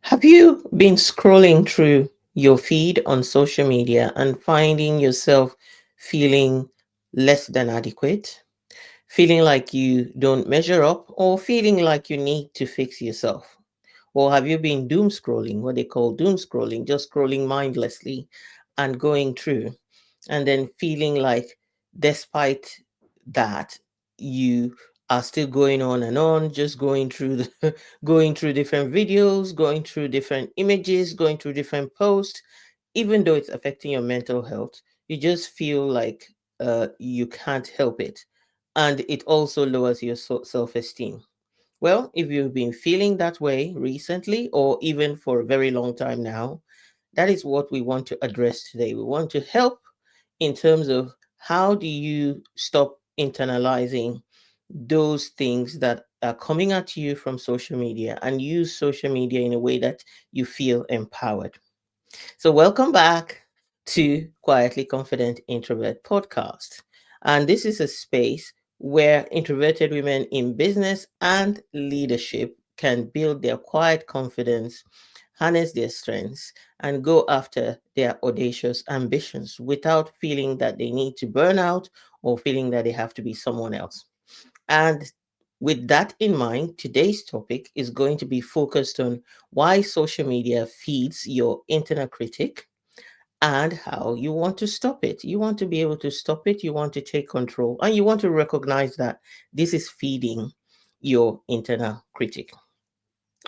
Have you been scrolling through your feed on social media and finding yourself feeling less than adequate? Feeling like you don't measure up, or feeling like you need to fix yourself? Or have you been doom scrolling, what they call doom scrolling, just scrolling mindlessly and going through, and then feeling like, despite that, you are still going on, just going through going through different videos, going through different images, going through different posts, even though it's affecting your mental health, you just feel like you can't help it, and it also lowers your self-esteem. Well, if you've been feeling that way recently or even for a very long time now, that is what we want to address today. We want to help in terms of how do you stop internalizing those things that are coming at you from social media and use social media in a way that you feel empowered. So, welcome back to Quietly Confident Introvert Podcast. And this is a space where introverted women in business and leadership can build their quiet confidence, harness their strengths, and go after their audacious ambitions without feeling that they need to burn out or feeling that they have to be someone else. And with that in mind, today's topic is going to be focused on why social media feeds your internal critic and how you want to stop it. You want to be able to stop it, you want to take control, and you want to recognize that this is feeding your internal critic.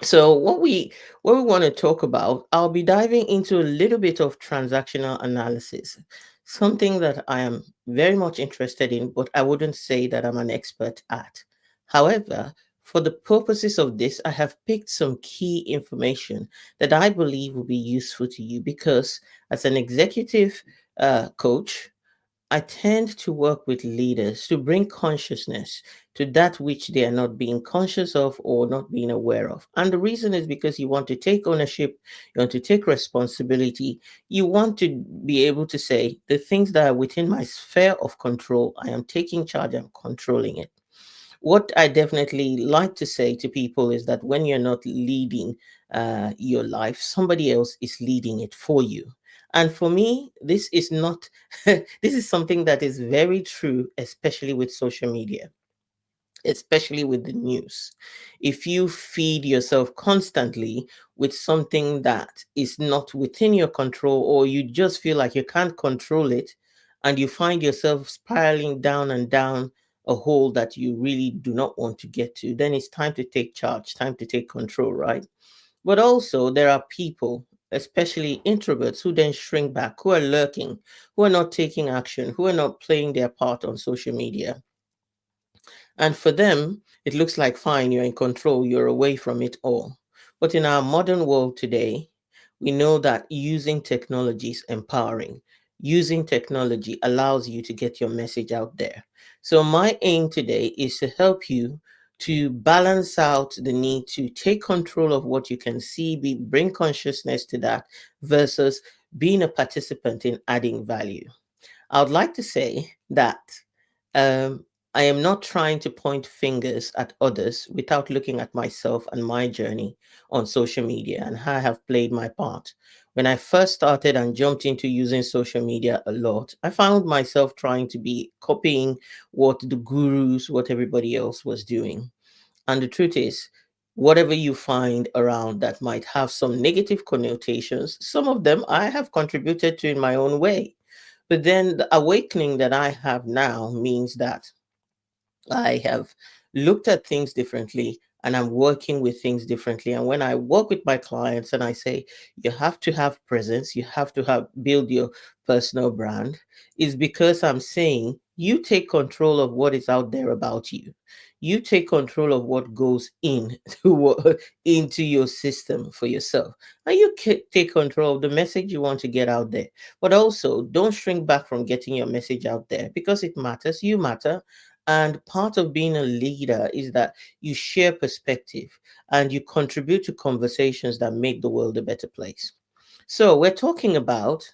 So what we want to talk about, I'll be diving into a little bit of transactional analysis, something that I am very much interested in, but I wouldn't say that I'm an expert at. However, for the purposes of this, I have picked some key information that I believe will be useful to you because as an executive coach, I tend to work with leaders to bring consciousness to that which they are not being conscious of or not being aware of. And the reason is because you want to take ownership, you want to take responsibility, you want to be able to say, the things that are within my sphere of control, I am taking charge, I'm controlling it. What I definitely like to say to people is that when you're not leading your life, somebody else is leading it for you. And for me, this is not, this is something that is very true, especially with social media, especially with the news. If you feed yourself constantly with something that is not within your control, or you just feel like you can't control it, and you find yourself spiraling down and down a hole that you really do not want to get to, then it's time to take charge, time to take control, right? But also, there are people, especially introverts, who then shrink back, who are lurking, who are not taking action, who are not playing their part on social media. And for them, it looks like fine, you're in control, you're away from it all. But in our modern world today, we know that using technology is empowering. Using technology allows you to get your message out there. So, my aim today is to help you to balance out the need to take control of what you can see, bring consciousness to that versus being a participant in adding value. I would like to say that um, I am not trying to point fingers at others without looking at myself and my journey on social media and how I have played my part. When I first started and jumped into using social media a lot, I found myself trying to be copying what the gurus, what everybody else was doing. And the truth is, whatever you find around that might have some negative connotations, some of them I have contributed to in my own way. But then the awakening that I have now means that I have looked at things differently and I'm working with things differently. And when I work with my clients and I say, you have to have presence, you have to have build your personal brand, is because I'm saying you take control of what is out there about you. You take control of what goes in into your system for yourself. And you take control of the message you want to get out there. But also, don't shrink back from getting your message out there because it matters. You matter, and part of being a leader is that you share perspective and you contribute to conversations that make the world a better place. So, we're talking about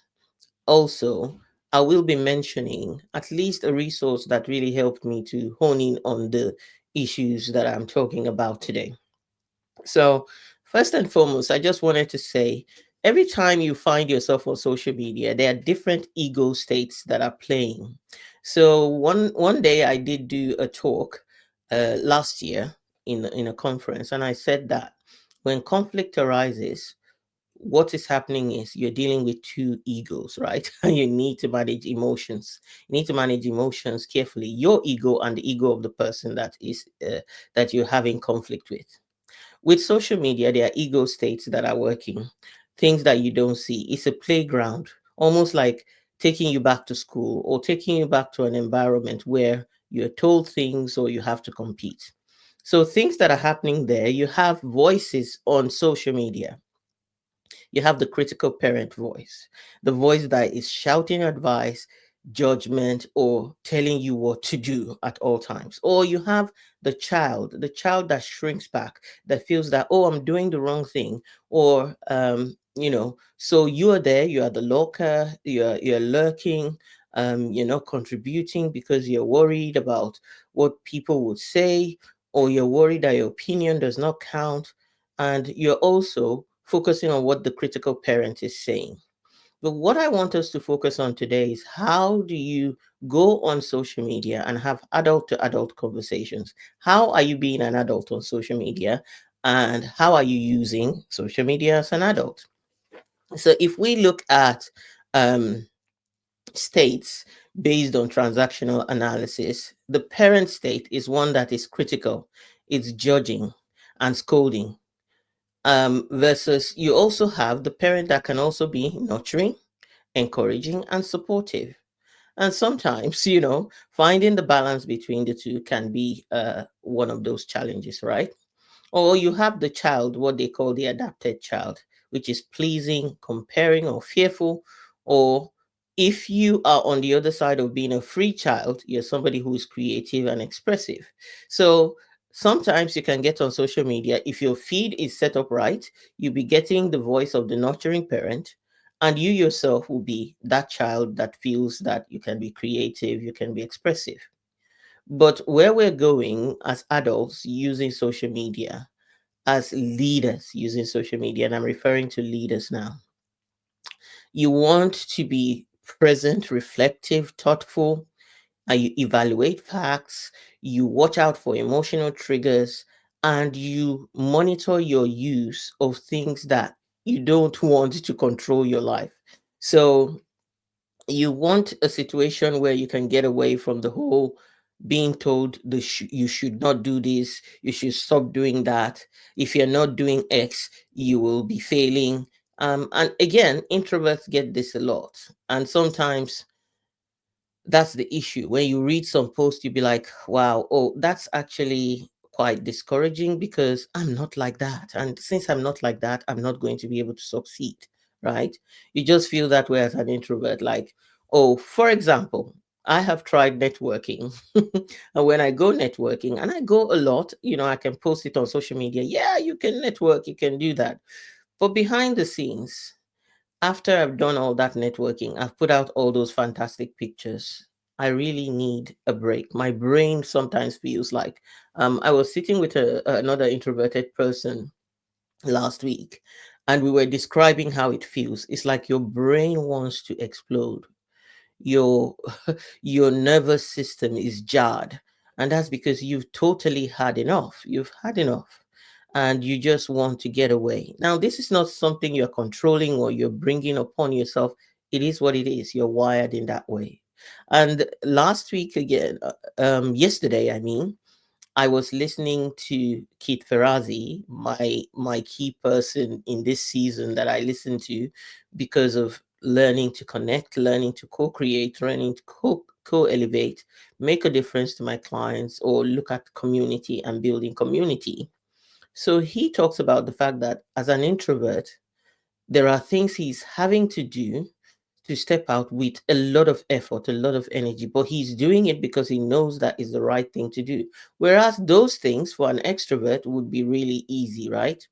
also, I will be mentioning at least a resource that really helped me to hone in on the issues that I'm talking about today. So, First and foremost, I just wanted to say every time you find yourself on social media, there are different ego states that are playing. So one day I did do a talk last year in a conference, and I said that when conflict arises, what is happening is you're dealing with two egos, right? And you need to manage emotions. You need to manage emotions carefully. Your ego and the ego of the person that you're having conflict with. With social media, there are ego states that are working, things that you don't see. It's a playground, almost like taking you back to school or taking you back to an environment where you're told things or you have to compete. So, things that are happening there, you have voices on social media. You have the critical parent voice, the voice that is shouting advice, judgment, or telling you what to do at all times. Or you have the child that shrinks back, that feels that, oh, I'm doing the wrong thing. Or, so you are there, you are the lurker, you're lurking, you're not contributing because you're worried about what people would say, or you're worried that your opinion does not count, and you're also focusing on what the critical parent is saying. But what I want us to focus on today is how do you go on social media and have adult to adult conversations? How are you being an adult on social media? And how are you using social media as an adult? So if we look at um, states based on transactional analysis, the parent state is one that is critical, it's judging and scolding, versus you also have the parent that can also be nurturing, encouraging, and supportive. And sometimes, finding the balance between the two can be one of those challenges, right? Or you have the child, what they call the adapted child, which is pleasing, comparing, or fearful. Or if you are on the other side of being a free child, you're somebody who is creative and expressive. So sometimes you can get on social media. If your feed is set up right, you'll be getting the voice of the nurturing parent. And you yourself will be that child that feels that you can be creative, you can be expressive. But where we're going as adults using social media, as leaders using social media, and I'm referring to leaders now, you want to be present, reflective, thoughtful, and you evaluate facts, you watch out for emotional triggers, and you monitor your use of things that you don't want to control your life. So you want a situation where you can get away from the whole being told you should not do this, you should stop doing that. If you're not doing X, you will be failing. And again, introverts get this a lot. And sometimes that's the issue. When you read some post, you be like, wow, oh, that's actually quite discouraging because I'm not like that. And since I'm not like that, I'm not going to be able to succeed, right? You just feel that way as an introvert. Like, oh, for example, I have tried networking. And when I go networking, and I go a lot, I can post it on social media. Yeah, you can network, you can do that. But behind the scenes, after I've done all that networking, I've put out all those fantastic pictures. I really need a break. My brain sometimes feels like I was sitting with another introverted person last week, and we were describing how it feels. It's like your brain wants to explode. Your your nervous system is jarred, and that's because you've totally had enough. You've had enough, and you just want to get away. Now, this is not something you're controlling or you're bringing upon yourself. It is what it is. You're wired in that way. And last week again, yesterday, I mean, I was listening to Keith Ferrazzi, my key person in this season that I listen to because of learning to connect, learning to co-create, learning to co-elevate, make a difference to my clients, or look at community and building community. So he talks about the fact that as an introvert, there are things he's having to do to step out with a lot of effort, a lot of energy, but he's doing it because he knows that is the right thing to do. Whereas those things for an extrovert would be really easy, right?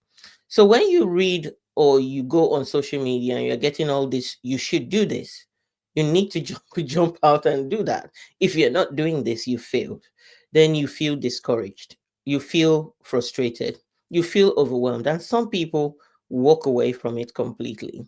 So when you read or you go on social media and you're getting all this, you should do this. You need to jump out and do that. If you're not doing this, you failed. Then you feel discouraged. You feel frustrated. you feel overwhelmed, and some people walk away from it completely.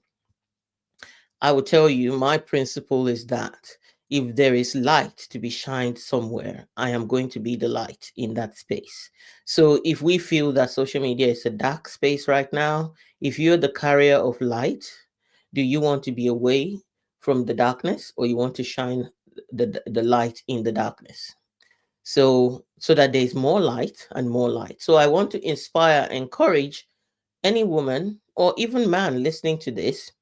I will tell you, my principle is that if there is light to be shined somewhere, I am going to be the light in that space. So if we feel that social media is a dark space right now, if you're the carrier of light, do you want to be away from the darkness, or you want to shine the light in the darkness? So that there's more light and more light. So I want to inspire, encourage any woman or even man listening to this,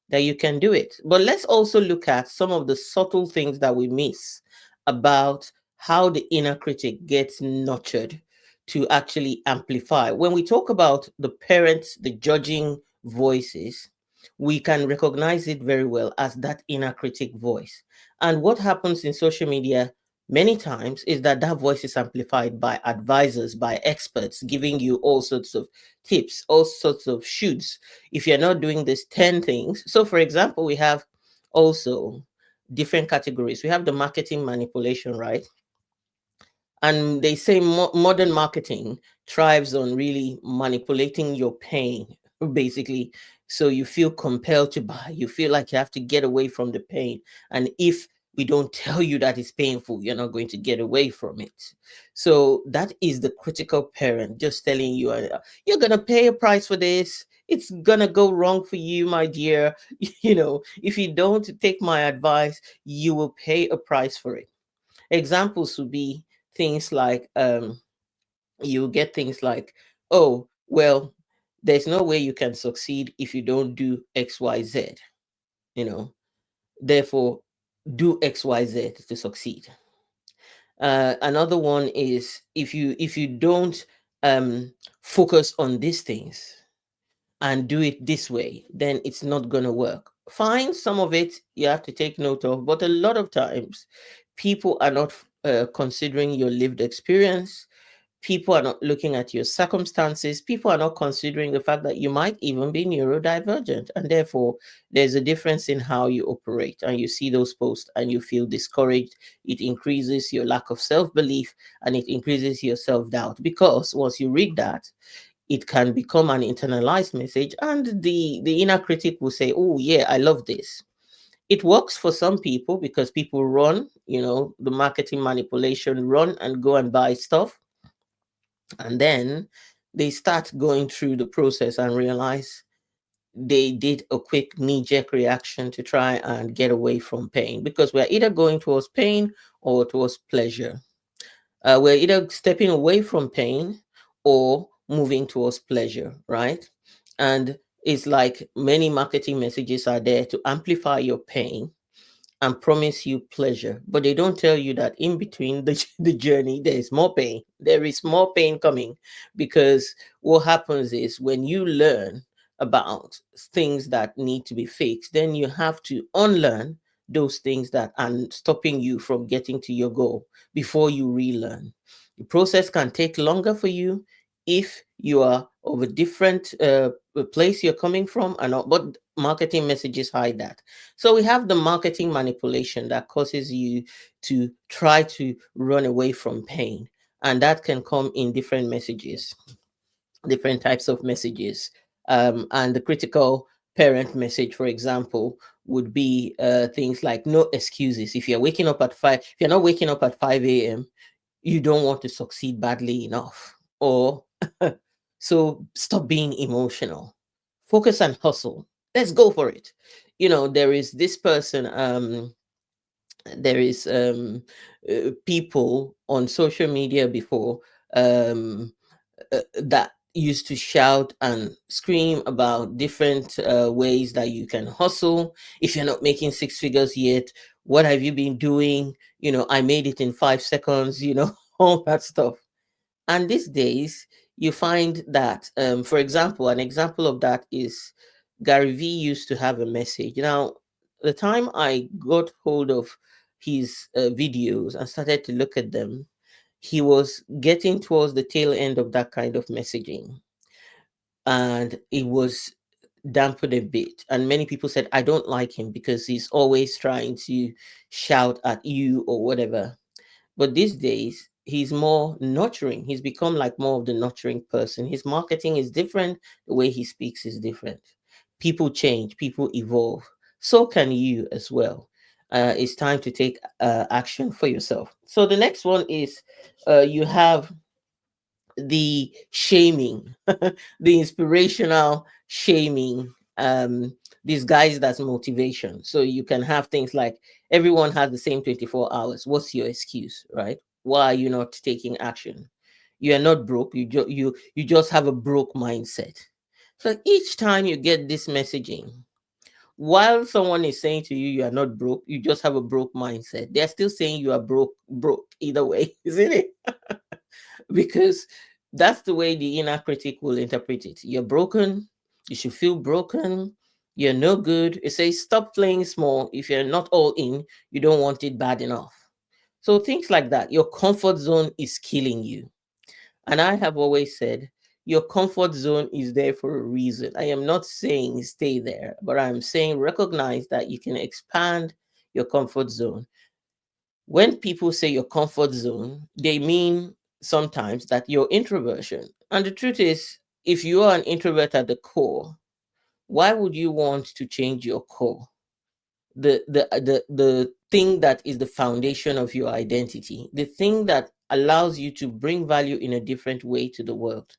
that you can do it. But let's also look at some of the subtle things that we miss about how the inner critic gets nurtured to actually amplify. When we talk about the parents, the judging voices, we can recognize it very well as that inner critic voice. And what happens in social media many times is that that voice is amplified by advisors, by experts, giving you all sorts of tips, all sorts of shoots. If you're not doing these 10 things. So, for example, we have also different categories. We have the marketing manipulation, right? And they say modern marketing thrives on really manipulating your pain, basically. So you feel compelled to buy, you feel like you have to get away from the pain. And if we don't tell you that it's painful, you're not going to get away from it. So that is the critical parent just telling you, you're going to pay a price for this. It's going to go wrong for you, my dear. If you don't take my advice, you will pay a price for it. Examples would be things like, you get things like, oh, well, there's no way you can succeed if you don't do XYZ, you know, therefore do XYZ to succeed. Another one is, if you don't focus on these things and do it this way, then it's not going to work. Fine, some of it you have to take note of, but a lot of times people are not considering your lived experience. People are not looking at your circumstances. People are not considering the fact that you might even be neurodivergent. And therefore, there's a difference in how you operate. And you see those posts and you feel discouraged. It increases your lack of self belief and it increases your self doubt. Because once you read that, it can become an internalized message. And the inner critic will say, oh, yeah, I love this. It works for some people because people run, the marketing manipulation, run and go and buy stuff, and then they start going through the process and realize they did a quick knee jerk reaction to try and get away from pain, because we're either going towards pain or towards pleasure. We're either stepping away from pain or moving towards pleasure, right? And it's like many marketing messages are there to amplify your pain and promise you pleasure, but they don't tell you that in between the journey there is more pain. There is more pain coming, because what happens is when you learn about things that need to be fixed, then you have to unlearn those things that are stopping you from getting to your goal before you relearn. The process can take longer for you if you are of a different place you're coming from, and all, but marketing messages hide that. So we have the marketing manipulation that causes you to try to run away from pain. And that can come in different messages, different types of messages. And the critical parent message, for example, would be things like no excuses. If you're not waking up at 5 a.m., you don't want to succeed badly enough. Or so stop being emotional, focus and hustle. Let's go for it. There is this person, there is people on social media before, that used to shout and scream about different ways that you can hustle. If you're not making six figures yet, what have you been doing? I made it in 5 seconds, all that stuff. And these days, you find that, for example, an example of that is Gary Vee used to have a message. Now, the time I got hold of his videos and started to look at them, he was getting towards the tail end of that kind of messaging. And it was dampened a bit. And many people said, I don't like him because he's always trying to shout at you or whatever. But these days, he's more nurturing. He's become like more of the nurturing person. His marketing is different. The way he speaks is different. People change, people evolve. So can you as well. It's time to take action for yourself. So the next one is you have the shaming, the inspirational shaming, disguised as motivation. So you can have things like everyone has the same 24 hours. What's your excuse, right? Why are you not taking action? You are not broke. You just have a broke mindset. So each time you get this messaging, while someone is saying to you you are not broke, you just have a broke mindset. They're still saying you are broke either way, isn't it? Because that's the way the inner critic will interpret it. You're broken. You should feel broken. You're no good. It says stop playing small. If you're not all in, you don't want it bad enough. So things like that. Your comfort zone is killing you. And I have always said your comfort zone is there for a reason. I am not saying stay there, but I'm saying recognize that you can expand your comfort zone. When people say your comfort zone, they mean sometimes that your introversion. And the truth is, if you are an introvert at the core, why would you want to change your core? The thing that is the foundation of your identity, the thing that allows you to bring value in a different way to the world.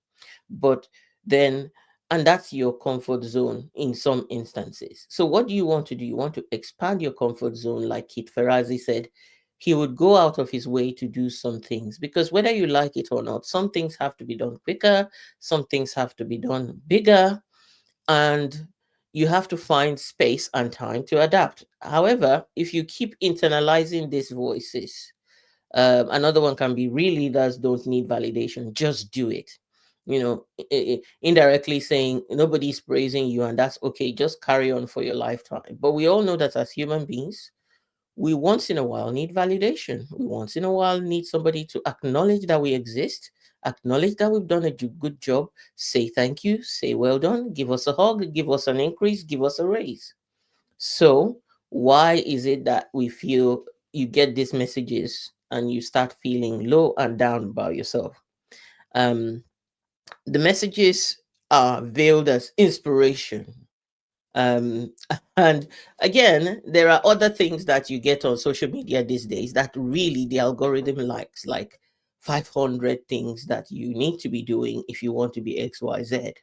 But then, and that's your comfort zone in some instances. So what do you want to do? You want to expand your comfort zone, like Kit Ferrazzi said. He would go out of his way to do some things because whether you like it or not, some things have to be done quicker, some things have to be done bigger, and you have to find space and time to adapt. However, if you keep internalizing these voices, another one can be real leaders don't need validation, just do it. Indirectly saying nobody's praising you and that's okay, just carry on for your lifetime. But we all know that as human beings, we once in a while need validation. We once in a while need somebody to acknowledge that we exist, acknowledge that we've done a good job, say thank you, say well done, give us a hug, give us an increase, give us a raise. So, why is it that we feel you get these messages and you start feeling low and down about yourself? Um, the messages are veiled as inspiration, um and again, there are other things that you get on social media these days that really the algorithm likes, like 500 things that you need to be doing if you want to be XYZ.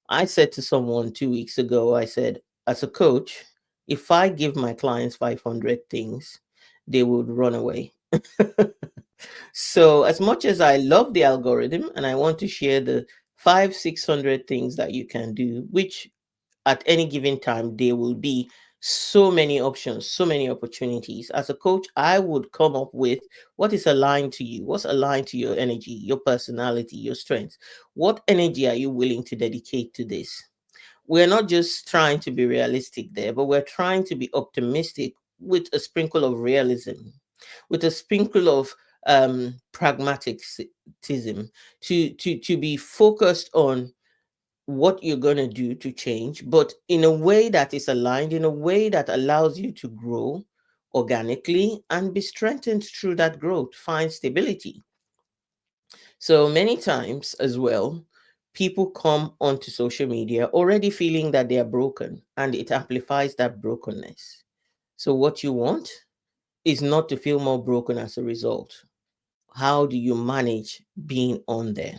I said to someone 2 weeks ago, I said, as a coach, if I give my clients 500 things, they would run away. So as much as I love the algorithm and I want to share the 600 things that you can do, which at any given time there will be so many options, so many opportunities. As a coach, I would come up with what is aligned to you, what's aligned to your energy, your personality, your strengths. What energy are you willing to dedicate to this? We're not just trying to be realistic there, but we're trying to be optimistic with a sprinkle of realism, with a sprinkle of pragmatism, to be focused on what you're going to do to change, but in a way that is aligned, in a way that allows you to grow organically and be strengthened through that growth, find stability. So many times as well, people come onto social media already feeling that they are broken and it amplifies that brokenness. So, what you want is not to feel more broken as a result. How do you manage being on there?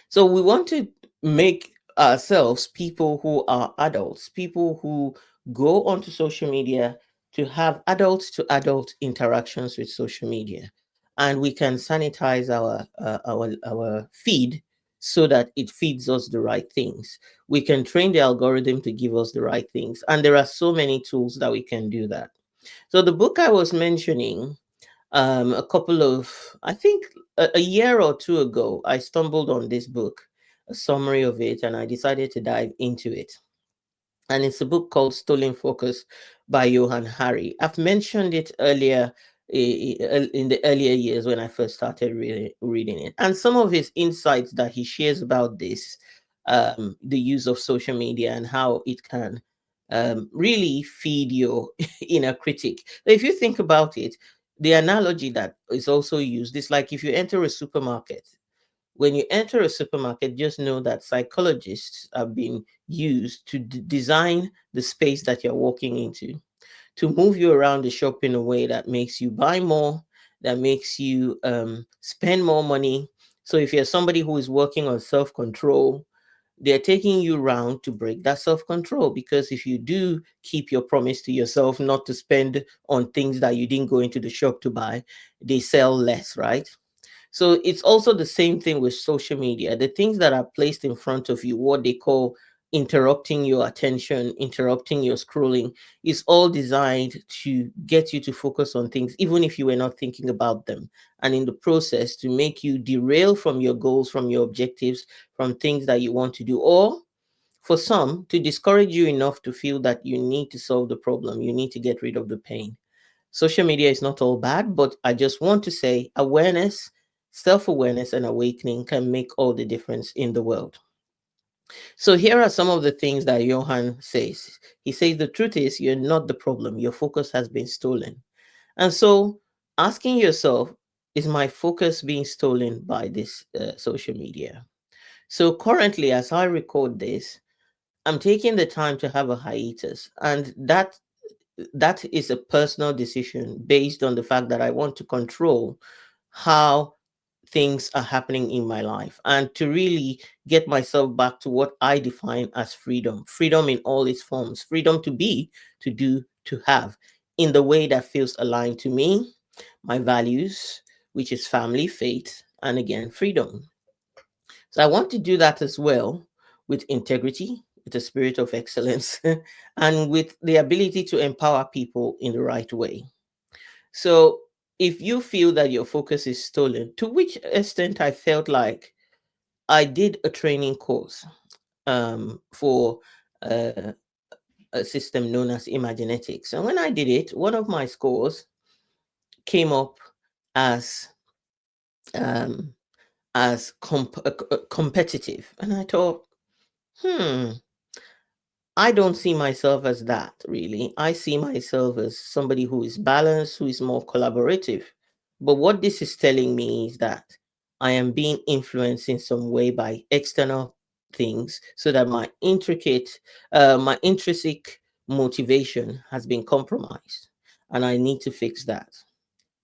So we want to make ourselves people who are adults, people who go onto social media to have adult to adult interactions with social media, and we can sanitize our feed so that it feeds us the right things. We can train the algorithm to give us the right things, and there are so many tools that we can do that. So the book I was mentioning, a couple of, I think a year or two ago, I stumbled on this book, a summary of it, and I decided to dive into it. And it's a book called Stolen Focus by Johan Hari. I've mentioned it earlier, in the earlier years when I first started reading it. And some of his insights that he shares about this, the use of social media and how it can really feed your inner critic. If you think about it, the analogy that is also used is like if you enter a supermarket. When you enter a supermarket, just know that psychologists have been used to design the space that you're walking into, to move you around the shop in a way that makes you buy more, that makes you spend more money. So if you're somebody who is working on self control, they're taking you around to break that self control. Because if you do keep your promise to yourself not to spend on things that you didn't go into the shop to buy, they sell less, right? So it's also the same thing with social media. The things that are placed in front of you, what they call interrupting your attention, interrupting your scrolling, is all designed to get you to focus on things, even if you were not thinking about them. And in the process, to make you derail from your goals, from your objectives, from things that you want to do, or for some, to discourage you enough to feel that you need to solve the problem, you need to get rid of the pain. Social media is not all bad, but I just want to say awareness, self awareness, and awakening can make all the difference in the world. So, here are some of the things that Johan says. He says, the truth is, you're not the problem, your focus has been stolen. And so, asking yourself, is my focus being stolen by this social media? So, currently, as I record this, I'm taking the time to have a hiatus, and that is a personal decision based on the fact that I want to control how things are happening in my life and to really get myself back to what I define as freedom. Freedom in all its forms, freedom to be, to do, to have, in the way that feels aligned to me, my values, which is family, faith, and again, freedom. So I want to do that as well with integrity, with a spirit of excellence, and with the ability to empower people in the right way. So if you feel that your focus is stolen, to which extent I felt like I did a training course for uh, a system known as Imaginetics. And when I did it, one of my scores came up as um, competitive. And I thought, hmm, I don't see myself as that really. I see myself as somebody who is balanced, who is more collaborative. But what this is telling me is that I am being influenced in some way by external things so that my intrinsic motivation has been compromised. And I need to fix that.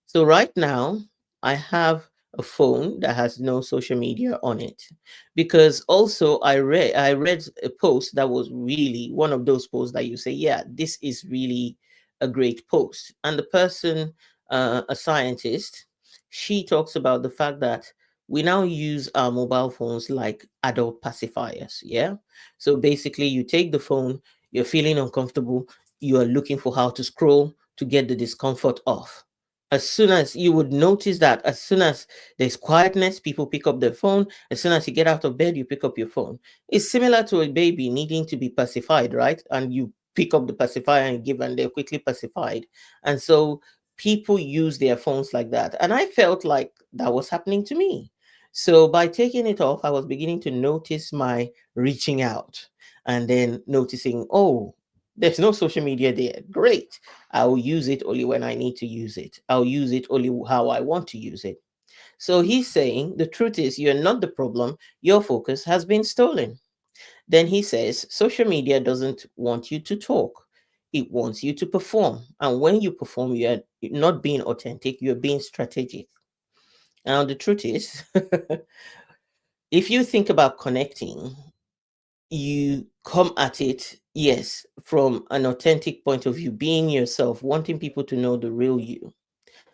So right now, I have a phone that has no social media on it because also I read a post that was really one of those posts that you say, yeah, this is really a great post. And the person, a scientist, she talks about the fact that we now use our mobile phones like adult pacifiers. Yeah. So basically, you take the phone, you're feeling uncomfortable, you are looking for how to scroll to get the discomfort off. As soon as you would notice that, as soon as there's quietness, people pick up their phone. As soon as you get out of bed, you pick up your phone. It's similar to a baby needing to be pacified, right? And you pick up the pacifier and give, and they're quickly pacified. And so people use their phones like that. And I felt like that was happening to me. So by taking it off, I was beginning to notice my reaching out and then noticing, oh, there's no social media there. Great. I'll use it only when I need to use it. I'll use it only how I want to use it. So he's saying the truth is you're not the problem. Your focus has been stolen. Then he says social media doesn't want you to talk. It wants you to perform. And when you perform, you're not being authentic, you're being strategic. Now, the truth is, if you think about connecting, you come at it, yes, from an authentic point of view, being yourself, wanting people to know the real you.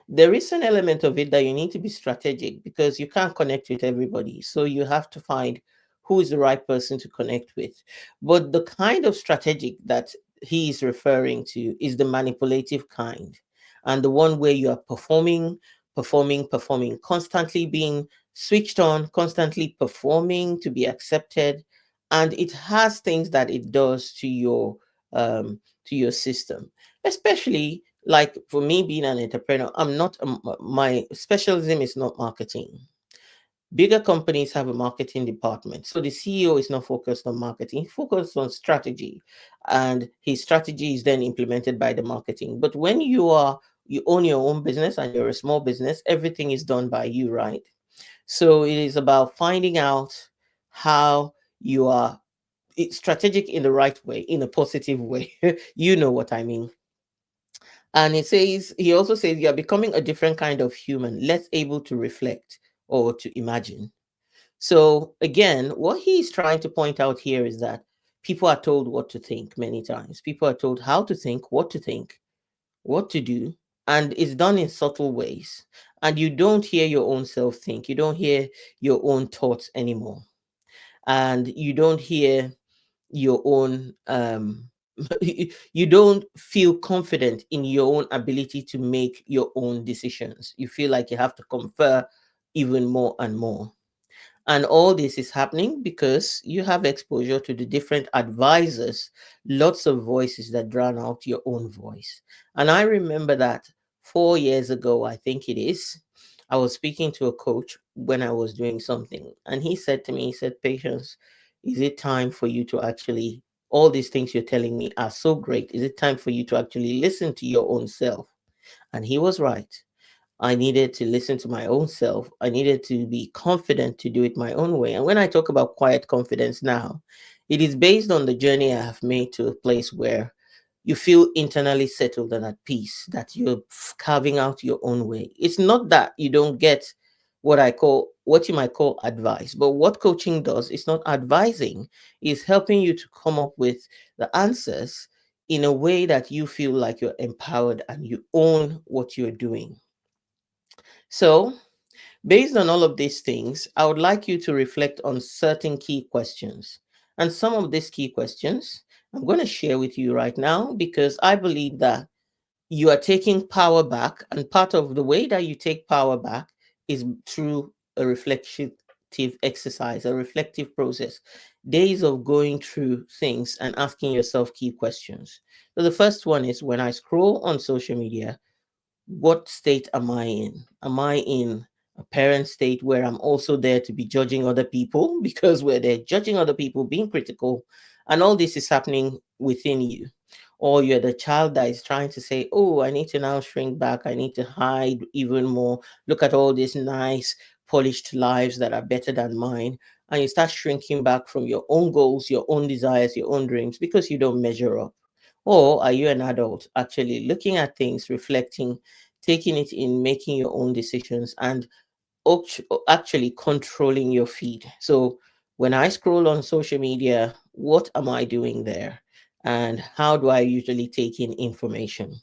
There is an element of it that you need to be strategic because you can't connect with everybody. So you have to find who is the right person to connect with. But the kind of strategic that he is referring to is the manipulative kind, and the one where you are performing, constantly being switched on, constantly performing to be accepted. And it has things that it does to your system, especially like for me being an entrepreneur. I'm not my specialism is not marketing. Bigger companies have a marketing department, so the CEO is not focused on marketing, he's focused on strategy, and his strategy is then implemented by the marketing. But when you own your own business and you're a small business, everything is done by you, right? So it is about finding out how you are strategic in the right way, in a positive way. You know what I mean. And he also says, you're becoming a different kind of human, less able to reflect or to imagine. So again, what he's trying to point out here is that people are told what to think many times. People are told how to think, what to do, and it's done in subtle ways. And you don't hear your own self think. You don't hear your own thoughts anymore. And you don't hear your own you don't feel confident in your own ability to make your own decisions. You feel like you have to confer even more and more. And all this is happening because you have exposure to the different advisors, lots of voices that drown out your own voice. And I remember that 4 years ago, I think it is, I was speaking to a coach when I was doing something. And he said to me, he said, Patience, is it time for you to actually, all these things you're telling me are so great. Is it time for you to actually listen to your own self? And he was right. I needed to listen to my own self. I needed to be confident to do it my own way. And when I talk about quiet confidence now, it is based on the journey I have made to a place where you feel internally settled and at peace, that you're carving out your own way. It's not that you don't get what you might call advice, but what coaching does is not advising, is helping you to come up with the answers in a way that you feel like you're empowered and you own what you're doing. So, based on all of these things, I would like you to reflect on certain key questions. And some of these key questions I'm going to share with you right now because I believe that you are taking power back. And part of the way that you take power back is through a reflective exercise, a reflective process. Days of going through things and asking yourself key questions. So the first one is, when I scroll on social media, what state am I in? Am I in a parent state where I'm also there to be judging other people? Because we're there judging other people, being critical, and all this is happening within you. Or you're the child that is trying to say, oh, I need to now shrink back. I need to hide even more. Look at all these nice, polished lives that are better than mine. And you start shrinking back from your own goals, your own desires, your own dreams because you don't measure up. Or are you an adult actually looking at things, reflecting, taking it in, making your own decisions, and actually controlling your feed? So when I scroll on social media, what am I doing there? And how do I usually take in information?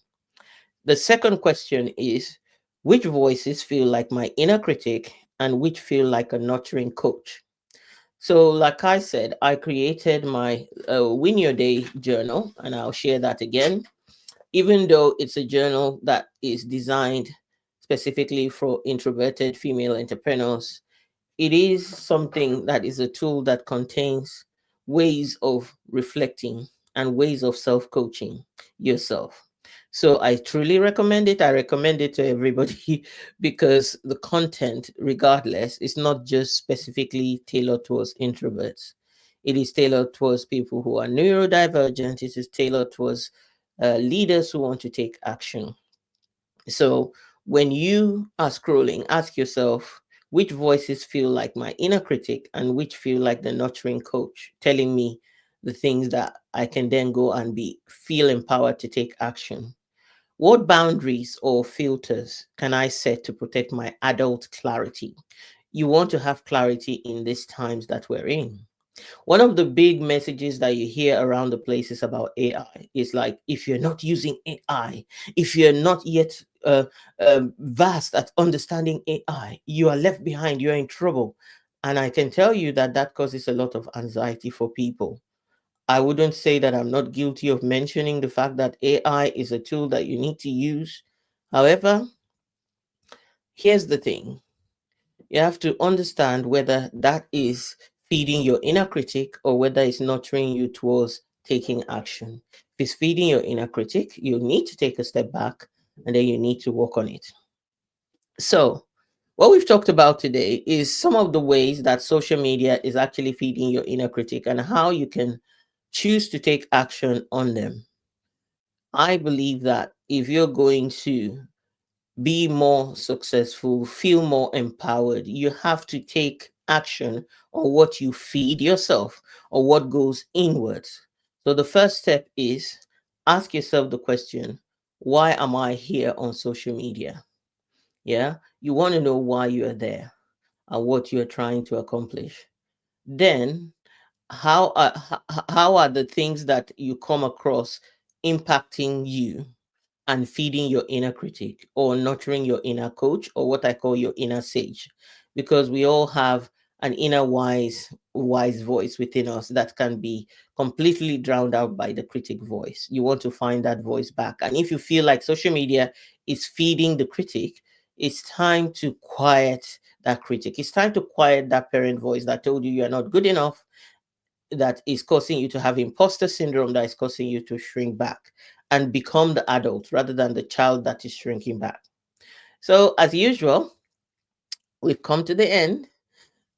The second question is, which voices feel like my inner critic and which feel like a nurturing coach? So, like I said, I created my Win Your Day journal, and I'll share that again. Even though it's a journal that is designed specifically for introverted female entrepreneurs, it is something that is a tool that contains ways of reflecting and ways of self coaching yourself. So I truly recommend it. I recommend it to everybody because the content, regardless, is not just specifically tailored towards introverts. It is tailored towards people who are neurodivergent. It is tailored towards leaders who want to take action. So when you are scrolling, ask yourself, which voices feel like my inner critic and which feel like the nurturing coach telling me the things that I can then go and feel empowered to take action? What boundaries or filters can I set to protect my adult clarity? You want to have clarity in these times that we're in. One of the big messages that you hear around the place is about AI. It's like, if you're not using AI, if you're not yet vast at understanding AI, you are left behind, you're in trouble. And I can tell you that that causes a lot of anxiety for people. I wouldn't say that I'm not guilty of mentioning the fact that AI is a tool that you need to use. However, here's the thing, you have to understand whether that is feeding your inner critic or whether it's nurturing you towards taking action. If it's feeding your inner critic, you need to take a step back and then you need to work on it. So, what we've talked about today is some of the ways that social media is actually feeding your inner critic and how you can choose to take action on them. I believe that if you're going to be more successful, feel more empowered, you have to take action on what you feed yourself or what goes inwards. So the first step is ask yourself the question, why am I here on social media? Yeah, you want to know why you are there and what you're trying to accomplish. Then, how are the things that you come across impacting you and feeding your inner critic or nurturing your inner coach or what I call your inner sage? Because we all have an inner wise voice within us that can be completely drowned out by the critic voice. You want to find that voice back. And if you feel like social media is feeding the critic, it's time to quiet that critic. It's time to quiet that parent voice that told you you're not good enough, that is causing you to have imposter syndrome, that is causing you to shrink back and become the adult rather than the child that is shrinking back. So, as usual, we've come to the end,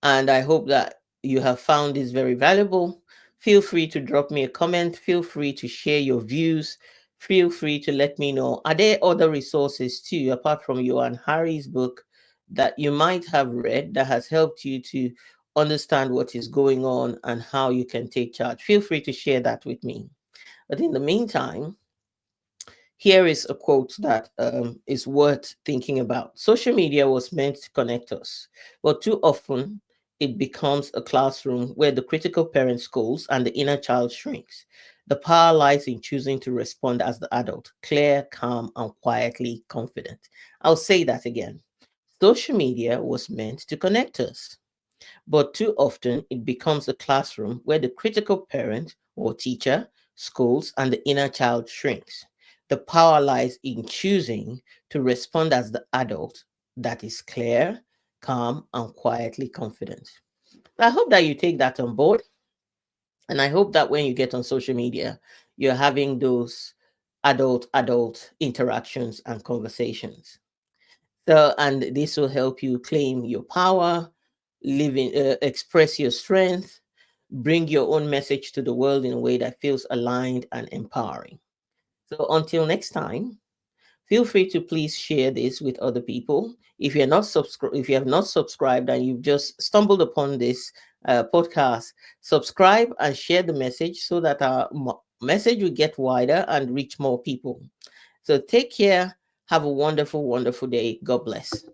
and I hope that you have found this very valuable. Feel free to drop me a comment, feel free to share your views, feel free to let me know. Are there other resources too, apart from you and Harry's book, that you might have read that has helped you to understand what is going on and how you can take charge? Feel free to share that with me. But in the meantime, here is a quote that is worth thinking about. Social media was meant to connect us, but too often it becomes a classroom where the critical parent schools and the inner child shrinks. The power lies in choosing to respond as the adult, clear, calm, and quietly confident. I'll say that again. Social media was meant to connect us, but too often it becomes a classroom where the critical parent or teacher, schools, and the inner child shrinks. The power lies in choosing to respond as the adult that is clear, calm, and quietly confident. I hope that you take that on board. And I hope that when you get on social media, you're having those adult interactions and conversations. So, and this will help you claim your power, express your strength, bring your own message to the world in a way that feels aligned and empowering. So, until next time, feel free to please share this with other people. If you have not subscribed and you've just stumbled upon this podcast, subscribe and share the message so that our message will get wider and reach more people. So take care. Have a wonderful, wonderful day. God bless.